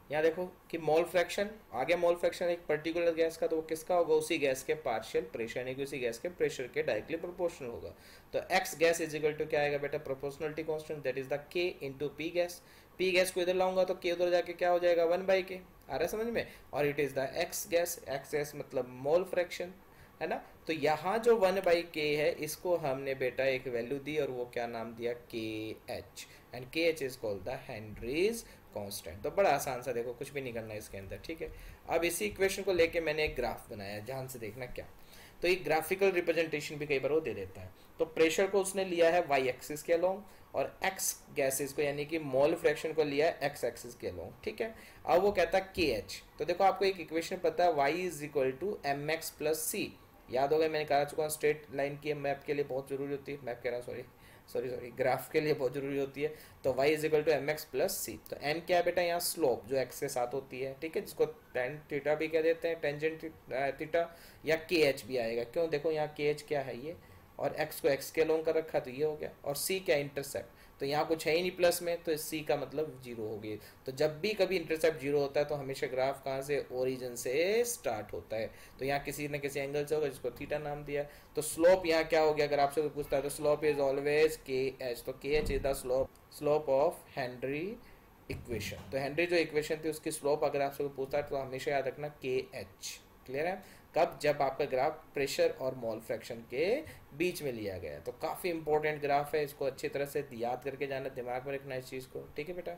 यहाँ देखो कि मोल फ्रैक्शन आ गया, मोल फ्रैक्शन एक पर्टिकुलर गैस का, तो वो किसका होगा, उसी गैस के पार्शियल प्रेशर यानी कि उसी गैस के प्रेशर के डायरेक्टली प्रोपोर्शनल होगा। तो X gas is equal to क्या आएगा बेटा, proportionality constant, that is the K into P gas. P gas को इधर लाऊंगा तो के उधर जाके क्या हो जाएगा, 1/k। आ रहा है समझ में? और it is the x gas मतलब मोल फ्रैक्शन, है ना। तो यहाँ जो 1/k है इसको हमने बेटा एक वैल्यू दी और वो क्या नाम दिया, KH, and KH is called the Henrys constant. तो बड़ा आसान सा, देखो कुछ भी नहीं करना है इसके अंदर, ठीक है। अब इसी इक्वेशन को लेके मैंने एक ग्राफ बनाया, ध्यान से देखना क्या। तो एक ग्राफिकल रिप्रेजेंटेशन भी कई बार वो दे देता है। तो प्रेशर को उसने लिया है y एक्सिस के अलोंग और x गैसेस को यानी कि मोल फ्रैक्शन को लिया है x एक्सिस के अलोंग, ठीक है। अब वो कहता है KH। तो देखो आपको एक इक्वेशन पता है, y is equal to mx plus c। याद होगा मैंने कहा चुका हूँ, स्ट्रेट लाइन की मैप के लिए बहुत जरूरी होती है, मैप कह रहा हूँ सॉरी ग्राफ के लिए बहुत जरूरी होती है। तो y is equal to M X plus C. तो m क्या है बेटा, यहाँ स्लोप जो x के साथ होती है, ठीक है, जिसको टेन थीटा भी कह देते हैं, टेंजेंट थीटा, या KH भी आएगा। क्यों, देखो यहाँ KH क्या है ये, और x को x के लोंग कर रखा तो ये हो गया, और c क्या, इंटरसेप्ट। तो यहाँ कुछ है ही नहीं प्लस में, तो c का मतलब 0 हो गई। तो जब भी कभी इंटरसेप्ट 0 होता है तो हमेशा ग्राफ कहाँ से, ओरिजिन से स्टार्ट होता है। तो यहाँ किसी न किसी एंगल से होगा जिसको थीटा नाम दिया। तो स्लोप यहाँ क्या हो गया, अगर आपसे कोई पूछता है तो स्लोप इज ऑलवेज KH। तो KH is the slope of Henry equation. तो हेनरी जो इक्वेशन थी उसकी स्लोप अगर आपसे कोई पूछता है तो हमेशा याद रखना KH। क्लियर है? कब, जब आपका ग्राफ प्रेशर और मोल फ्रैक्शन के बीच में लिया गया है। तो काफ़ी इंपॉर्टेंट ग्राफ है, इसको अच्छी तरह से याद करके जाना, दिमाग में रखना इस चीज़ को, ठीक है बेटा।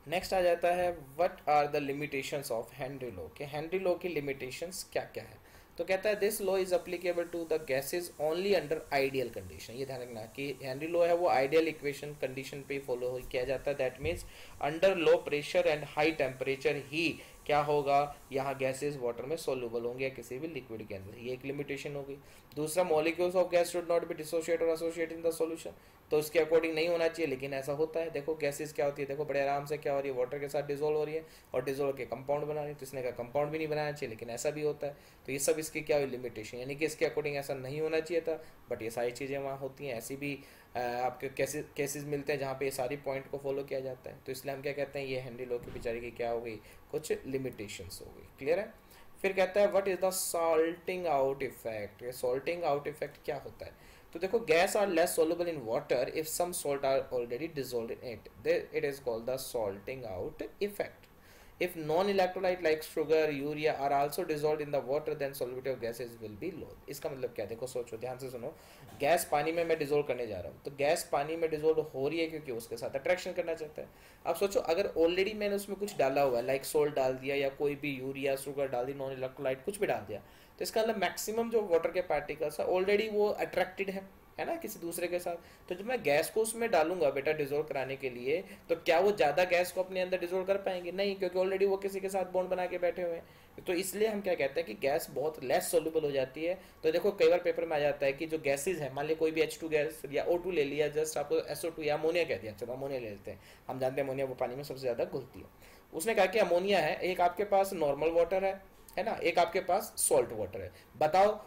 नेक्स्ट आ जाता है what are the limitations of Henry law, के हेनरी लॉ की लिमिटेशंस क्या क्या है। तो कहता है this law is applicable to the gases only under ideal condition. ये ध्यान रखना कि हेनरी लॉ है वो आइडियल इक्वेशन कंडीशन पे फॉलो किया जाता है। That means under low pressure and high temperature ही क्या होगा, यहाँ गैसेस वाटर में सोल्यूबल होंगे या किसी भी लिक्विड के अंदर, ये एक लिमिटेशन हो गई। दूसरा, molecules of gas should not be dissociate और एसोसिएट इन द सॉल्यूशन, तो उसके अकॉर्डिंग नहीं होना चाहिए, लेकिन ऐसा होता है। देखो गैसेस क्या होती है, देखो बड़े आराम से क्या हो रही है, वाटर के साथ डिजोल्व हो रही है और डिजोल्व के कंपाउंड बना रही है। तो इसने कहा कंपाउंड भी नहीं बनाना चाहिए, लेकिन ऐसा भी होता है। तो ये सब इसकी क्या हुई, लिमिटेशन, यानी कि इसके अकॉर्डिंग ऐसा नहीं होना चाहिए था, बट ये सारी चीज़ें वहाँ होती हैं। ऐसी भी आपके केसेस मिलते हैं जहाँ पे ये सारी पॉइंट को फॉलो किया जाता है। तो इसलिए हम क्या कहते हैं, ये हेनरी लॉ की बेचारी की क्या हो गई, कुछ लिमिटेशंस हो गई। क्लियर है। फिर कहता है what is the salting out effect. Salting out effect क्या होता है, तो देखो gas are less soluble in water if some salt are already dissolved in it, it is called the salting out effect. If non-electrolyte like sugar, urea are also dissolved in the water, then solubility of gases will be low. इसका मतलब क्या, देखो सोचो, ध्यान से सुनो। Gas पानी में मैं डिजोल्व करने जा रहा हूँ, तो गैस पानी में डिजोल्व हो रही है क्योंकि उसके साथ अट्रैक्शन करना चाहता है। अब सोचो अगर ऑलरेडी मैंने उसमें कुछ डाला हुआ है, लाइक सोल्ट डाल दिया या कोई भी यूरिया, शुगर डाल दी, नॉन इलेक्ट्रोलाइट कुछ भी डाल दिया, तो इसका मतलब मैक्सिमम जो वाटर के पार्टिकल्स है ऑलरेडी वो अट्रैक्टेड है ना किसी दूसरे के साथ। तो जब मैं गैस को उसमें डालूंगा बेटा डिजोल्व कराने के लिए, तो क्या वो ज़्यादा गैस को अपने अंदर डिजोल्व कर पाएंगे? नहीं, क्योंकि ऑलरेडी वो किसी के साथ बॉन्ड बना के बैठे हुए हैं। तो इसलिए हम क्या कहते हैं कि गैस बहुत लेस सोल्यूबल हो जाती है। तो देखो कई बार पेपर में आ जाता है कि जो गैसेज है, मान लिया कोई भी H2 गैस या O2 ले लिया, जस्ट आपको SO2 या अमोनिया कह दिया, चलो अमोनिया ले लेते हैं, हम जानते हैं अमोनिया वो पानी में सबसे ज़्यादा घुलती है। उसने कहा कि अमोनिया है, एक आपके पास नॉर्मल वाटर है ना, एक आपके पास सॉल्ट वाटर है, बताओ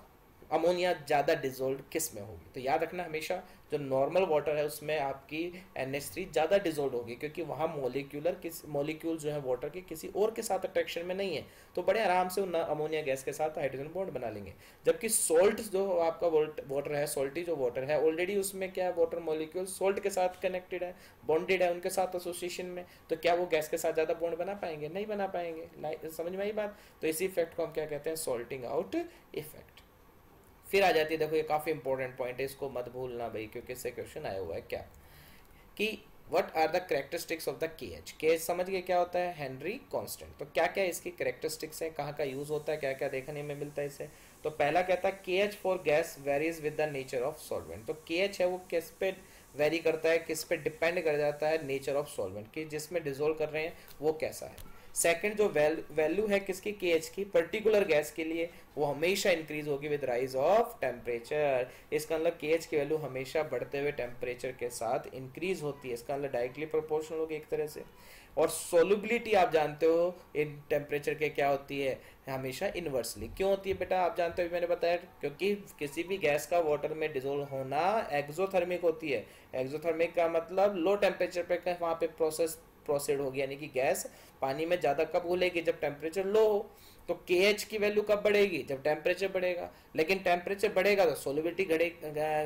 अमोनिया ज़्यादा डिजोल्व किस में होगी? तो याद रखना हमेशा, जो नॉर्मल वाटर है उसमें आपकी NH3 ज़्यादा डिजोल्व होगी, क्योंकि वहाँ मॉलिक्यूल जो है वाटर के किसी और के साथ अट्रैक्शन में नहीं है, तो बड़े आराम से उन अमोनिया गैस के साथ हाइड्रोजन बॉन्ड बना लेंगे। जबकि सोल्ट जो आपका वाटर है, सॉल्टी जो वाटर है, ऑलरेडी उसमें क्या है, वाटर मॉलिक्यूल सोल्ट के साथ कनेक्टेड है, बॉन्डेड है उनके साथ एसोसिएशन में, तो क्या वो गैस के साथ ज़्यादा बॉन्ड बना पाएंगे? नहीं बना पाएंगे। समझ में आई बात? तो इसी इफेक्ट को हम क्या कहते हैं, सॉल्टिंग आउट इफेक्ट। फिर आ जाती है, देखो ये काफ़ी इंपॉर्टेंट पॉइंट है, इसको मत भूलना भाई, क्योंकि इससे क्वेश्चन आया हुआ है क्या, कि what are the characteristics of the KH। KH समझ गए क्या होता है, हेनरी कांस्टेंट। तो क्या क्या इसकी कैरेक्टरिस्टिक्स है, कहाँ का यूज होता है, क्या क्या देखने में मिलता है इससे। तो पहला कहता है KH for gas varies with the nature of solvent. तो KH है वो किस पे वेरी करता है, किस पे डिपेंड कर जाता है, नेचर ऑफ सॉल्वेंट, कि जिसमें डिजोल्व कर रहे हैं वो कैसा है। सेकंड जो वैल्यू है किसकी, KH की, पर्टिकुलर गैस के लिए, वो हमेशा इंक्रीज होगी विद राइज ऑफ टेम्परेचर। इसका मतलब KH की वैल्यू हमेशा बढ़ते हुए टेम्परेचर के साथ इंक्रीज होती है, इसका मतलब डायरेक्टली प्रोपोर्शनल होगी एक तरह से। और सोलुबिलिटी आप जानते हो इन टेम्परेचर के क्या होती है, हमेशा इन्वर्सली। क्यों होती है बेटा, आप जानते हो, मैंने बताया, क्योंकि किसी भी गैस का वाटर में डिजोल्व होना एक्सोथर्मिक होती है। एक्सोथर्मिक का मतलब लो टेम्परेचर पे वहाँ पे प्रोसीड होगी, यानी कि गैस पानी में ज़्यादा कब घुलेगी, जब टेम्परेचर लो हो। तो KH की वैल्यू कब बढ़ेगी, जब टेम्परेचर बढ़ेगा। लेकिन टेम्परेचर बढ़ेगा तो सोलिबिलिटी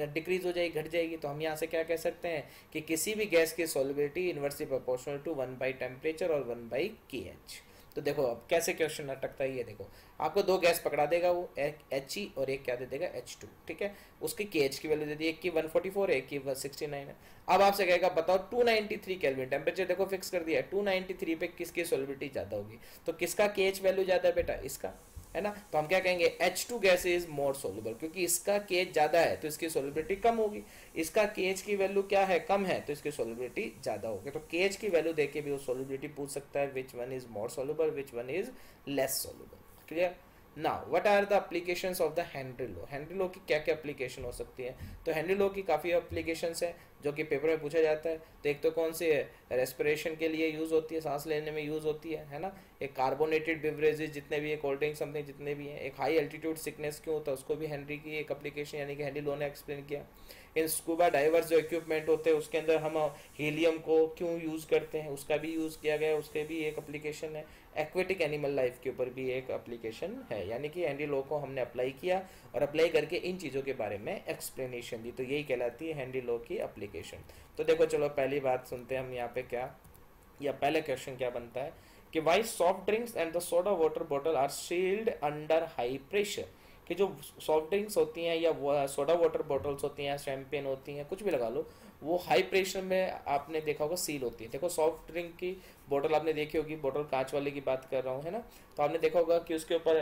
डिक्रीज हो जाएगी, घट जाएगी। तो हम यहाँ से क्या कह सकते हैं कि किसी भी गैस की solubility inversely proportional to 1 by temperature और 1 by KH। तो देखो अब कैसे क्वेश्चन अटकता है, ये देखो आपको दो गैस पकड़ा देगा वो, एक He और एक क्या दे देगा, H2, ठीक है। उसकी KH की वैल्यू दे दी, एक की 144 है, एक की 169 है। अब आपसे कहेगा बताओ 293 केल्विन, टेम्परेचर देखो फिक्स कर दिया है, 293 पे किसकी सोलिबिलिटी ज़्यादा होगी। तो किसका KH वैल्यू ज़्यादा है बेटा, इसका, है ना। तो हम क्या कहेंगे, H2 gas is more soluble, क्योंकि इसका KH ज़्यादा है तो इसकी सोलिबिलिटी कम होगी। इसका KH की वैल्यू क्या है, कम है, तो इसकी सोलिबिलिटी ज़्यादा होगी। तो KH की वैल्यू देके भी वो सोलिबिलिटी पूछ सकता है, which one is more soluble, which one is less soluble. Clear. Now what are the applications of the Henry law. Henry law की क्या क्या एप्लीकेशन हो सकती है, तो हेनरी लॉ की काफ़ी एप्लीकेशंस है जो कि पेपर में पूछा जाता है। तो एक तो कौन सी है, रेस्पिरेशन के लिए यूज़ होती है, सांस लेने में यूज़ होती है ना। एक कार्बोनेटेड बेवरेजेस जितने भी है, कोल्ड ड्रिंक समथिंग जितने भी हैं। एक हाई एल्टीट्यूड सिकनेस क्यों होता है, उसको भी हेनरी की एक एप्लीकेशन यानी कि हेनरी लॉ ने एक्सप्लेन किया। इन स्कूबा डाइवर्स जो इक्विपमेंट होते हैं उसके अंदर हम हीलियम को क्यों यूज़ करते हैं, उसका भी यूज़ किया गया है, उसके भी एक एप्लीकेशन है। एक्वेटिक एनिमल लाइफ के ऊपर भी एक एप्लीकेशन है, यानी कि हेनरी लॉ को हमने अप्लाई किया और अप्लाई करके इन चीज़ों के बारे में एक्सप्लेनेशन दी, तो यही कहलाती है हेनरी लॉ की एप्लीकेशन। तो देखो चलो पहली बात सुनते हैं हम यहाँ पे क्या, या पहला क्वेश्चन क्या बनता है कि why soft drinks and the soda water bottle are sealed under high pressure. कि जो सॉफ्ट ड्रिंक्स होती हैं या सोडा वाटर बॉटल्स होती हैं, शैम्पेन होती हैं, कुछ भी लगा लो, वो हाई प्रेशर में आपने देखा होगा सील होती है। देखो सॉफ्ट ड्रिंक की बोतल आपने देखी होगी, बोतल कांच वाले की बात कर रहा हूँ, है ना। तो आपने देखा होगा कि उसके ऊपर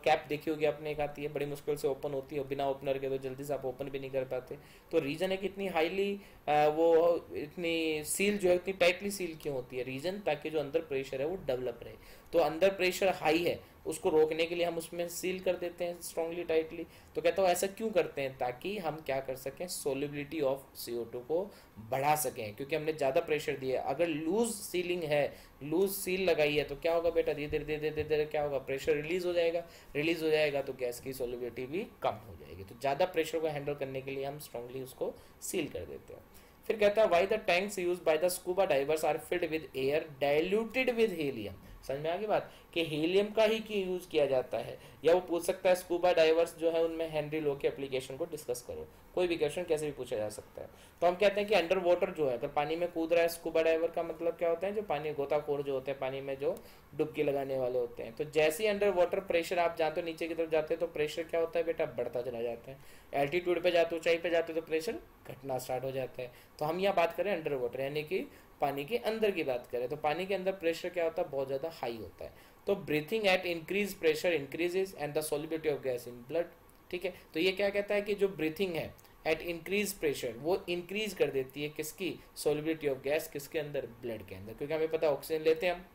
कैप देखी होगी आपने, एक आती है, बड़ी मुश्किल से ओपन होती है, बिना ओपनर के तो जल्दी से आप ओपन भी नहीं कर पाते। तो रीजन है कि इतनी हाईली वो इतनी सील जो है इतनी टाइटली सील क्यों होती है, रीजन ताकि जो अंदर प्रेशर है वो डेवलप रहे। तो अंदर प्रेशर हाई है, उसको रोकने के लिए हम उसमें सील कर देते हैं स्ट्रांगली टाइटली। तो कहता हूँ ऐसा क्यों करते हैं, ताकि हम क्या कर सकें, सोलिबिलिटी ऑफ CO2 को बढ़ा सकें, क्योंकि हमने ज़्यादा प्रेशर दिया है। अगर लूज सीलिंग है, लूज सील लगाई है, तो क्या होगा बेटा, धीरे धीरे धीरे धीरे धीरे क्या होगा, प्रेशर रिलीज हो जाएगा। रिलीज हो जाएगा तो गैस की सोलिबिलिटी भी कम हो जाएगी। तो ज़्यादा प्रेशर को हैंडल करने के लिए हम स्ट्रांगली उसको सील कर देते हैं। फिर कहता है why the tanks use by the scuba divers are filled with air diluted with helium. समझ में आ गई बात कि हीलियम का ही यूज किया जाता है। या वो पूछ सकता है स्कूबा डाइवर्स जो है उनमें हेनरी लो के एप्लीकेशन को डिस्कस करो, कोई भी क्वेश्चन कैसे भी पूछा जा सकता है। तो हम कहते हैं कि अंडर वाटर जो है, अगर पानी में कूद रहा है स्कूबा डाइवर का मतलब क्या होता है, जो पानी गोताखोर जो होते हैं, पानी में जो डुबकी लगाने वाले होते हैं। तो जैसे ही अंडर वाटर प्रेशर आप जानते हो नीचे की तरफ जाते हैं तो प्रेशर क्या होता है बेटा, बढ़ता चला जाता है। एल्टीट्यूड पे जाते हो, ऊंचाई पे जाते हो तो प्रेशर घटना स्टार्ट हो जाता है। तो हम यहाँ बात करें अंडर वाटर यानी कि पानी के अंदर की बात करें, तो पानी के अंदर प्रेशर क्या होता है, बहुत ज़्यादा हाई होता है। तो breathing at increase pressure increases and the solubility of gas in blood. ठीक है, तो ये क्या कहता है कि जो ब्रीथिंग है एट इंक्रीज प्रेशर वो इंक्रीज कर देती है किसकी, सॉलिबिलिटी ऑफ गैस, किसके अंदर, ब्लड के अंदर। क्योंकि हमें पता है ऑक्सीजन लेते हैं हम,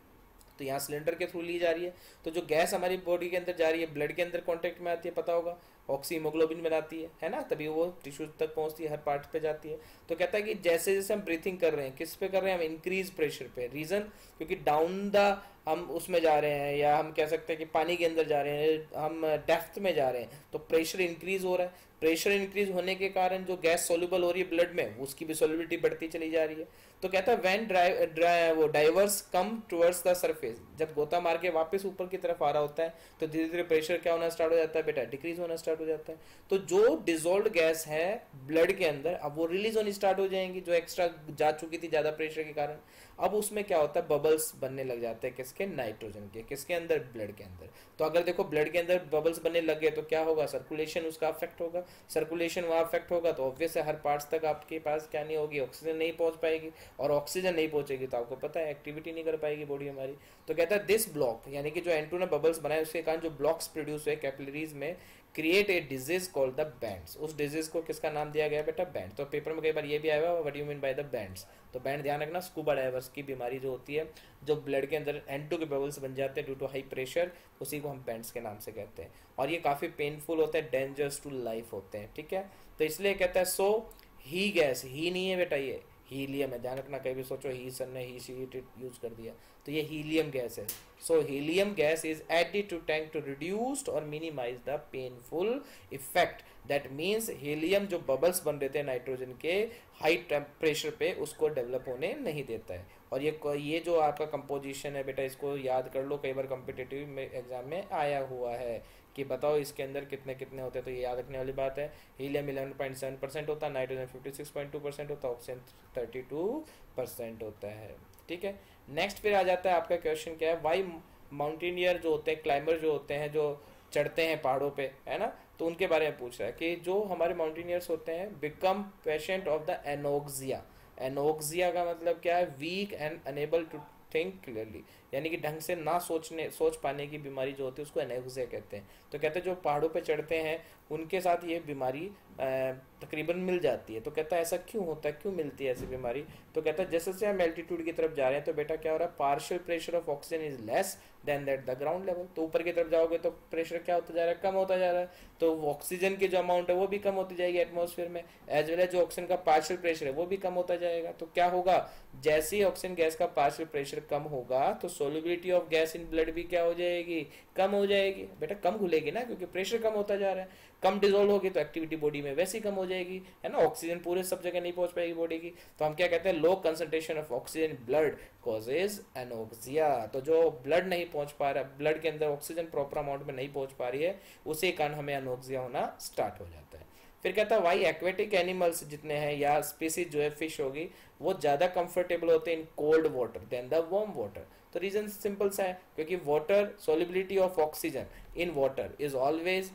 तो यहाँ सिलेंडर के थ्रू ली जा रही है, तो जो गैस हमारी बॉडी के अंदर जा रही है ब्लड के अंदर कांटेक्ट में आती है, पता होगा ऑक्सी हीमोग्लोबिन बनाती है ना, तभी वो टिश्यू तक पहुंचती है, हर पार्ट पे जाती है। तो कहता है कि जैसे जैसे हम ब्रीथिंग कर रहे हैं, किस पे कर रहे हैं हम, इंक्रीज प्रेशर पे। रीजन क्योंकि डाउन द हम उसमें जा रहे हैं, या हम कह सकते हैं कि पानी के अंदर जा रहे हैं, हम डेप्थ में जा रहे हैं, तो प्रेशर इंक्रीज हो रहा है। प्रेशर इंक्रीज होने के कारण जो गैस सोल्यूबल हो रही है ब्लड में, उसकी भी सोल्युबिलिटी बढ़ती चली जा रही है। तो कहता है व्हेन वो diverse come towards the surface, जब गोता मार के वापस ऊपर की तरफ आ रहा होता है तो धीरे धीरे प्रेशर क्या होना स्टार्ट हो जाता है बेटा, डिक्रीज होना स्टार्ट हो जाता है। तो जो डिजोल्व गैस है ब्लड के अंदर, अब वो रिलीज होनी स्टार्ट हो जाएंगी, जो एक्स्ट्रा जा चुकी थी ज्यादा प्रेशर के कारण। अब उसमें क्या होता है, बबल्स बनने लग जाते हैं, किसके, नाइट्रोजन के, किसके अंदर, ब्लड के अंदर। तो अगर देखो ब्लड के अंदर बबल्स बनने लग गए तो क्या होगा, सर्कुलेशन उसका अफेक्ट होगा। सर्कुलेशन वहाँ अफेक्ट होगा तो ऑब्वियस है हर पार्ट्स तक आपके पास क्या नहीं होगी, ऑक्सीजन नहीं पहुंच पाएगी, और ऑक्सीजन नहीं पहुंचेगी तो आपको पता है एक्टिविटी नहीं कर पाएगी बॉडी हमारी। तो कहता है दिस ब्लॉक, यानी कि जो N2 ने बबल्स बनाए उसके कारण जो ब्लॉक्स प्रोड्यूस हुए कैपिलरीज में, create a disease called the bands. उस डिजीज को किसका नाम दिया गया बेटा, बैंड। तो पेपर में कई बार ये भी आया हुआ, what you mean by the bands. तो बैंड ध्यान रखना, स्कूबा डाइवर्स की बीमारी जो होती है, जो ब्लड के अंदर N2 के बबल्स बन जाते हैं ड्यू टू हाई प्रेशर, उसी को हम बैंड्स के नाम से कहते हैं। और ये काफ़ी पेनफुल होते हैं, डेंजरस टू लाइफ होते हैं। ठीक है, तो इसलिए कहता है सो ही गैस, ही नहीं है बेटा, ये हीलियम है। ध्यान रखना, कहीं भी सोचो ही सर ने ही सी यूज कर दिया, तो ये हीलियम गैस है। So helium gas is added to tank to reduce और minimize the painful effect. That means helium जो बबल्स बन रहे थे नाइट्रोजन के हाई टेम्परेचर पे, उसको डेवलप होने नहीं देता है। और ये जो आपका कंपोजिशन है बेटा, इसको याद कर लो, कई बार कॉम्पिटिटिव एग्जाम में आया हुआ है कि बताओ इसके अंदर कितने कितने होते हैं। तो ये याद रखने वाली बात है, हीलियम 11.7% होता है, नाइट्रोजन 56.2% होता है, ऑक्सीजन 32% होता है। ठीक है, नेक्स्ट फिर आ जाता है आपका क्वेश्चन क्या है, वाई माउंटेनियर जो होते हैं, क्लाइंबर जो होते हैं, जो चढ़ते हैं पहाड़ों पे, है ना, तो उनके बारे में पूछ रहा है कि जो हमारे माउंटेनियर्स होते हैं become patient of the anoxia. Anoxia का मतलब क्या है, weak and unable to think clearly, यानी कि ढंग से ना सोच पाने की बीमारी जो होती है उसको एनोक्सिया कहते हैं। तो कहते हैं जो पहाड़ों पे चढ़ते हैं उनके साथ ये बीमारी तकरीबन मिल जाती है। तो कहता है ऐसा क्यों होता है, क्यों मिलती है ऐसी बीमारी। तो कहता है जैसे जैसे हम एल्टीट्यूड की तरफ जा रहे हैं तो बेटा क्या हो रहा है, partial pressure of oxygen is less than that the ground level. तो ऊपर की तरफ जाओगे तो प्रेशर क्या होता जा रहा है, कम होता जा रहा है। तो ऑक्सीजन की जो अमाउंट है वो भी कम होती जाएगी एटमॉस्फेयर में, एज वेल एज जो ऑक्सीजन का पार्शियल प्रेशर है वो भी कम होता जाएगा। तो क्या होगा, जैसे ही ऑक्सीजन गैस का पार्शियल प्रेशर कम होगा तो solubility of gas in blood भी क्या हो जाएगी, कम हो जाएगी। बेटा कम घुलेगी ना, क्योंकि प्रेशर कम होता जा रहा है, कम डिजोल्व होगी तो एक्टिविटी बॉडी में वैसे ही कम हो जाएगी, है ना, ऑक्सीजन पूरे सब जगह नहीं पहुंच पाएगी बॉडी की। तो हम क्या कहते हैं, low concentration of oxygen blood causes anoxia. तो जो ब्लड नहीं पहुंच पा रहा, ब्लड के अंदर ऑक्सीजन प्रॉपर अमाउंट में नहीं पहुंच पा रही है, उसी कारण हमें एनोक्सिया होना स्टार्ट हो जाता है। फिर कहता है वाई एक्वेटिक एनिमल्स जितने हैं या स्पीसीज जो है फिश होगी, वो ज्यादा कंफर्टेबल होते हैं in cold water than the warm water. तो रीजन सिंपल सा है, क्योंकि water solubility of oxygen in water is always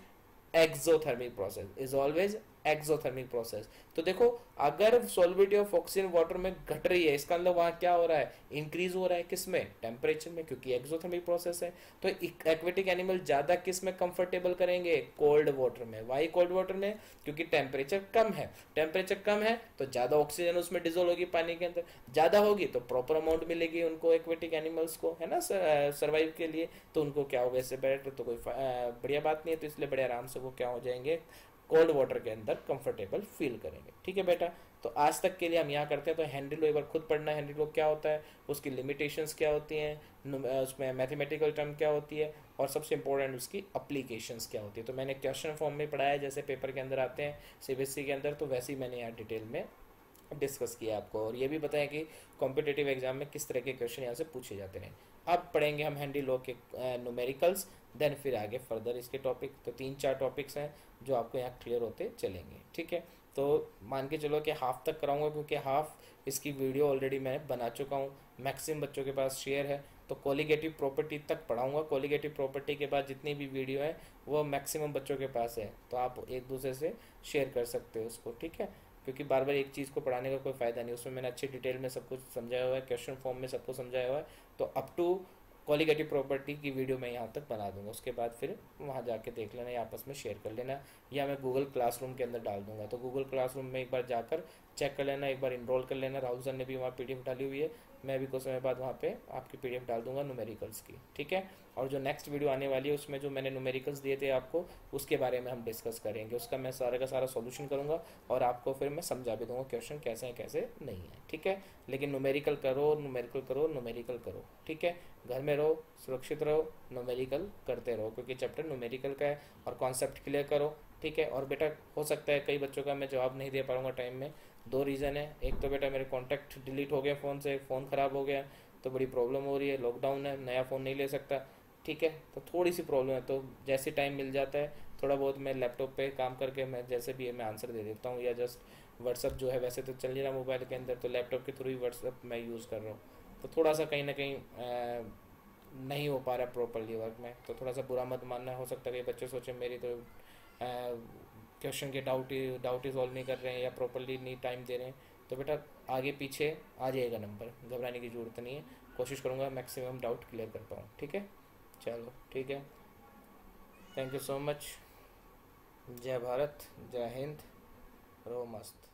exothermic process, is always exothermic process. तो देखो अगर सॉल्युबिलिटी ऑफ ऑक्सीजन वाटर में घट रही है, इसका मतलब वहाँ क्या हो रहा है, इंक्रीज हो रहा है, किस में, टेम्परेचर में, क्योंकि एक्सोथर्मिक प्रोसेस है। तो एक्वेटिक एनिमल ज्यादा किस में कंफर्टेबल करेंगे, कोल्ड वाटर में। वाई कोल्ड वाटर में, क्योंकि टेम्परेचर कम है, टेम्परेचर कम है तो ज्यादा ऑक्सीजन उसमें डिजोल्व होगी पानी के अंदर, ज्यादा होगी तो प्रॉपर अमाउंट मिलेगी उनको, एक्वेटिक एनिमल्स को, है ना, सर्वाइव के लिए। तो उनको क्या होगा, इससे बेटर तो कोई बढ़िया बात नहीं है। तो इसलिए बड़े आराम से वो क्या हो जाएंगे, कोल्ड वाटर के अंदर कंफर्टेबल फील करेंगे। ठीक है बेटा, तो आज तक के लिए हम यहाँ करते हैं। तो हेनरी लो एक बार खुद पढ़ना है, हेनरी लो क्या होता है, उसकी लिमिटेशंस क्या होती हैं, उसमें मैथमेटिकल टर्म क्या होती है, और सबसे इंपॉर्टेंट उसकी अप्लीकेशंस क्या होती है। तो मैंने क्वेश्चन फॉर्म में पढ़ाया, जैसे पेपर के अंदर आते हैं सीबीएसई के अंदर, तो वैसे ही मैंने यहाँ डिटेल में डिस्कस किया आपको, और ये भी बताया कि कॉम्पिटेटिव एग्जाम में किस तरह के क्वेश्चन यहाँ से पूछे जाते हैं। अब पढ़ेंगे हम हेनरी लो के न्यूमेरिकल्स, देन फिर आगे फर्दर इसके टॉपिक। तो 3-4 टॉपिक्स हैं जो आपको यहाँ क्लियर होते चलेंगे। ठीक है, तो मान के चलो कि हाफ तक कराऊंगा, क्योंकि हाफ इसकी वीडियो ऑलरेडी मैं बना चुका हूँ, मैक्सिमम बच्चों के पास शेयर है। तो कोलिगेटिव प्रॉपर्टी तक पढ़ाऊंगा, कोलिगेटिव प्रॉपर्टी के बाद जितनी भी वीडियो है वो मैक्सिमम बच्चों के पास है, तो आप एक दूसरे से शेयर कर सकते हो उसको। ठीक है, क्योंकि बार बार एक चीज़ को पढ़ाने का कोई फ़ायदा नहीं, उसमें मैंने अच्छी डिटेल में सब कुछ समझाया हुआ है, क्वेश्चन फॉर्म में सबको समझाया हुआ है। तो अप टू कॉलिगेटिव प्रॉपर्टी की वीडियो मैं यहाँ तक बना दूंगा, उसके बाद फिर वहाँ जाके देख लेना या आपस में शेयर कर लेना, या मैं गूगल क्लासरूम के अंदर डाल दूंगा। तो गूगल क्लासरूम में एक बार जाकर चेक कर लेना, एक बार इनरोल कर लेना। राहुल सर ने भी वहाँ पीडीएफ डाली हुई है, मैं भी कुछ समय बाद वहाँ पे आपकी पीडीएफ डाल दूंगा न्यूमेरिकल्स की। ठीक है, और जो नेक्स्ट वीडियो आने वाली है उसमें जो मैंने न्यूमेरिकल्स दिए थे आपको, उसके बारे में हम डिस्कस करेंगे, उसका मैं सारा का सारा सॉल्यूशन करूँगा, और आपको फिर मैं समझा भी दूंगा क्वेश्चन कैसे हैं कैसे नहीं है। ठीक है, लेकिन न्यूमेरिकल करो, न्यूमेरिकल करो, न्यूमेरिकल करो। ठीक है, घर में रहो, सुरक्षित रहो, न्यूमेरिकल करते रहो, क्योंकि चैप्टर न्यूमेरिकल का है, और कॉन्सेप्ट क्लियर करो। ठीक है, और बेटा हो सकता है कई बच्चों का मैं जवाब नहीं दे पाऊंगा टाइम में, 2 रीज़न है। एक तो बेटा मेरे कॉन्टैक्ट डिलीट हो गया फ़ोन से, फ़ोन ख़राब हो गया, तो बड़ी प्रॉब्लम हो रही है, लॉकडाउन है, नया फ़ोन नहीं ले सकता। ठीक है, तो थोड़ी सी प्रॉब्लम है, तो जैसे टाइम मिल जाता है थोड़ा बहुत मैं लैपटॉप पे काम करके मैं जैसे भी है मैं आंसर दे देता हूँ, या जस्ट व्हाट्सअप जो है वैसे तो चल नहीं रहा मोबाइल के अंदर, तो लैपटॉप के थ्रू ही व्हाट्सअप मैं यूज़ कर रहा हूँ। तो थोड़ा सा कहीं ना कहीं नहीं हो पा रहा प्रॉपरली वर्क में, तो थोड़ा सा बुरा मत मानना। हो सकता है कि बच्चे सोचे मेरी तो क्वेश्चन के डाउट ही सॉल्व नहीं कर रहे हैं, या प्रॉपरली नहीं टाइम दे रहे हैं। तो बेटा आगे पीछे आ जाएगा नंबर, घबराने की ज़रूरत नहीं है, कोशिश करूँगा मैक्सिमम डाउट क्लियर कर पाऊँ। ठीक है, चलो ठीक है, थैंक यू सो मच। जय भारत, जय हिंद, रहो मस्त।